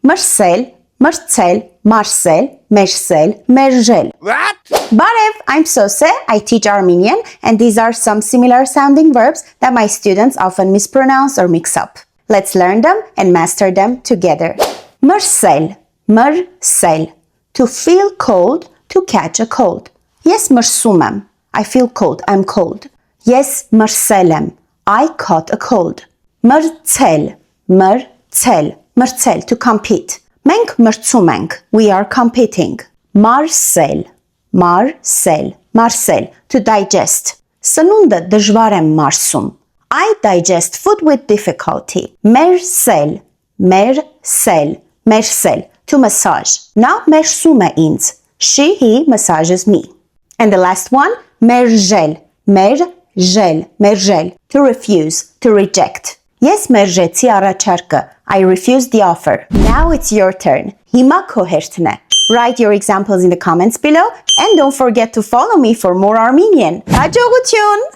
Մրսել, մրցել, մարսել, մերսել, մերժել. What? Barev, I'm Sose, I teach Armenian, and these are some similar sounding verbs that my students often mispronounce or mix up. Let's learn them and master them together. Մրսել, մրսել. To feel cold, to catch a cold. Ես մրսում եմ. I feel cold, I'm cold. Ես մրսել եմ. I caught a cold. Մրցել, մրցել, մրցել, to compete. Մենք մրցում ենք. We are competing. Մարսել, մարսել, մարսել, to digest. Սնունդը դժվար եմ մարսում. I digest food with difficulty. Մերսել, մերսել, մերսել, to massage. Նա մերսում է ինձ. She, he massages me. And the last one, մերժել, մերժել, մերժել, to refuse, to reject. Ես մերժեցի առաջարկը. I refused the offer. Now it's your turn. Հիմա քո հերթն է. Write your examples in the comments below and don't forget to follow me for more Armenian. Հաջողություն!